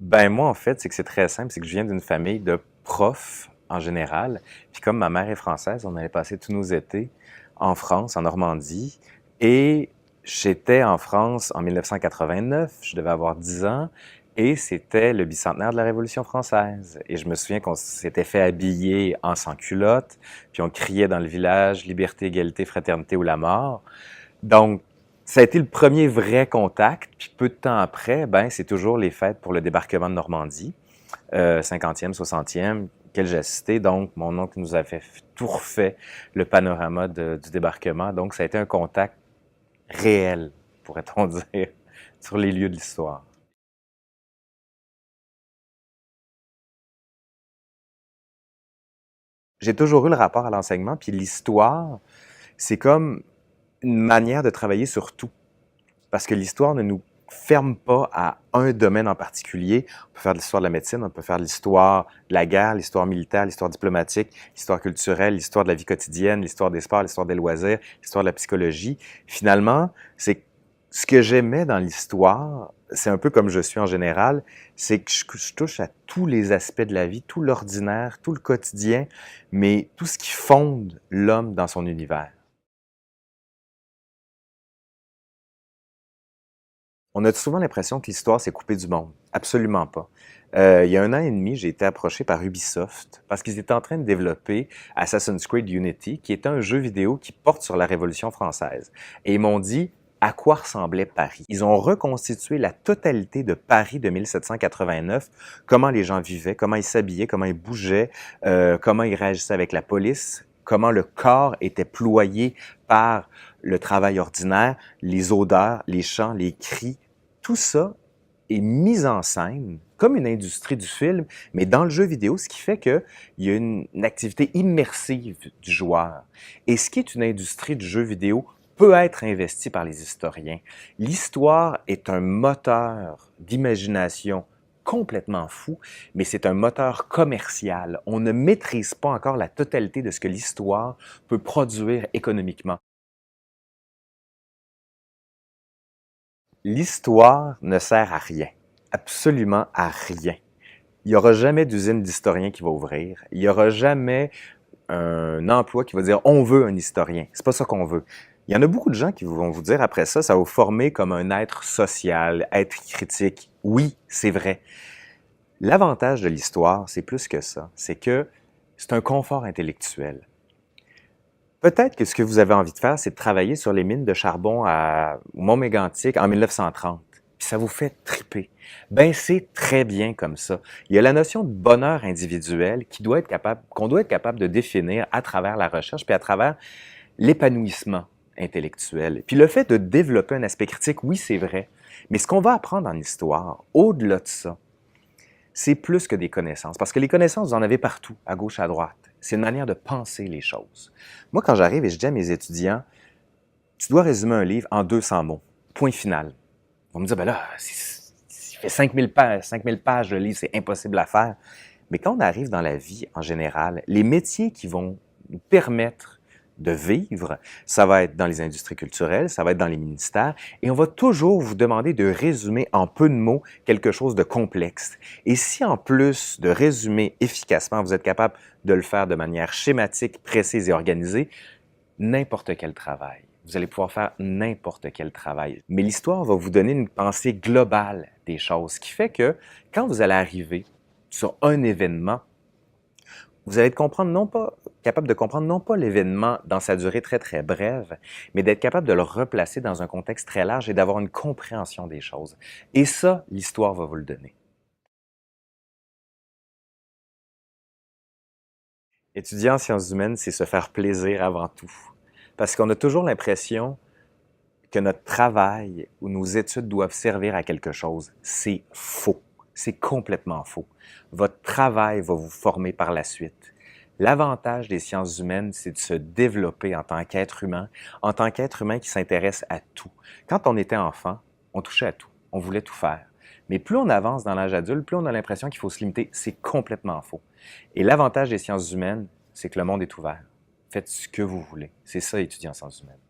Ben moi, en fait, c'est que c'est très simple, c'est que je viens d'une famille de profs en général. Puis comme ma mère est française, on allait passer tous nos étés en France, en Normandie. Et j'étais en France en 1989, je devais avoir 10 ans, et c'était le bicentenaire de la Révolution française. Et je me souviens qu'on s'était fait habiller en sans-culotte, puis on criait dans le village «Liberté, égalité, fraternité ou la mort». Donc, ça a été le premier vrai contact. Puis peu de temps après, ben c'est toujours les fêtes pour le débarquement de Normandie, 50e, 60e, auquel j'ai assisté. Donc, mon oncle nous a fait tout refait le panorama du débarquement. Donc, ça a été un contact réel, pourrait-on dire, sur les lieux de l'histoire. J'ai toujours eu le rapport à l'enseignement, puis l'histoire, c'est comme une manière de travailler sur tout. Parce que l'histoire ne nous ferme pas à un domaine en particulier. On peut faire de l'histoire de la médecine, on peut faire de l'histoire de la guerre, l'histoire militaire, l'histoire diplomatique, l'histoire culturelle, l'histoire de la vie quotidienne, l'histoire des sports, l'histoire des loisirs, l'histoire de la psychologie. Finalement, c'est ce que j'aimais dans l'histoire, c'est un peu comme je suis en général, c'est que je touche à tous les aspects de la vie, tout l'ordinaire, tout le quotidien, mais tout ce qui fonde l'homme dans son univers. On a souvent l'impression que l'histoire s'est coupée du monde. Absolument pas. Il y a un an et demi, j'ai été approché par Ubisoft parce qu'ils étaient en train de développer Assassin's Creed Unity, qui est un jeu vidéo qui porte sur la Révolution française. Et ils m'ont dit à quoi ressemblait Paris. Ils ont reconstitué la totalité de Paris de 1789, comment les gens vivaient, comment ils s'habillaient, comment ils bougeaient, comment ils réagissaient avec la police, comment le corps était ployé par le travail ordinaire, les odeurs, les chants, les cris, tout ça est mis en scène comme une industrie du film, mais dans le jeu vidéo, ce qui fait qu'il y a une activité immersive du joueur. Et ce qui est une industrie du jeu vidéo peut être investi par les historiens. L'histoire est un moteur d'imagination complètement fou, mais c'est un moteur commercial. On ne maîtrise pas encore la totalité de ce que l'histoire peut produire économiquement. L'histoire ne sert à rien, absolument à rien. Il n'y aura jamais d'usine d'historien qui va ouvrir. Il n'y aura jamais un emploi qui va dire on veut un historien. C'est pas ça qu'on veut. Il y en a beaucoup de gens qui vont vous dire après ça, ça va vous former comme un être social, être critique. Oui, c'est vrai. L'avantage de l'histoire, c'est plus que ça. C'est que c'est un confort intellectuel. Peut-être que ce que vous avez envie de faire, c'est de travailler sur les mines de charbon au Mont-Mégantic en 1930. Puis ça vous fait triper. Ben c'est très bien comme ça. Il y a la notion de bonheur individuel qu'on doit être capable de définir à travers la recherche, puis à travers l'épanouissement intellectuel. Puis le fait de développer un aspect critique, oui, c'est vrai. Mais ce qu'on va apprendre en histoire, au-delà de ça, c'est plus que des connaissances. Parce que les connaissances, vous en avez partout, à gauche, à droite. C'est une manière de penser les choses. Moi, quand j'arrive et je dis à mes étudiants, tu dois résumer un livre en 200 mots. Point final. Ils vont me dire, ben là, il fait 5000 pages de livre, c'est impossible à faire. Mais quand on arrive dans la vie en général, les métiers qui vont nous permettre de vivre, ça va être dans les industries culturelles, ça va être dans les ministères, et on va toujours vous demander de résumer en peu de mots quelque chose de complexe. Et si en plus de résumer efficacement, vous êtes capable de le faire de manière schématique, précise et organisée, n'importe quel travail. Vous allez pouvoir faire n'importe quel travail. Mais l'histoire va vous donner une pensée globale des choses, ce qui fait que quand vous allez arriver sur un événement, vous allez être capable de comprendre non pas l'événement dans sa durée très très brève, mais d'être capable de le replacer dans un contexte très large et d'avoir une compréhension des choses. Et ça, l'histoire va vous le donner. Étudier en sciences humaines, c'est se faire plaisir avant tout. Parce qu'on a toujours l'impression que notre travail ou nos études doivent servir à quelque chose. C'est faux. C'est complètement faux. Votre travail va vous former par la suite. L'avantage des sciences humaines, c'est de se développer en tant qu'être humain qui s'intéresse à tout. Quand on était enfant, on touchait à tout. On voulait tout faire. Mais plus on avance dans l'âge adulte, plus on a l'impression qu'il faut se limiter. C'est complètement faux. Et l'avantage des sciences humaines, c'est que le monde est ouvert. Faites ce que vous voulez. C'est ça, étudier en sciences humaines.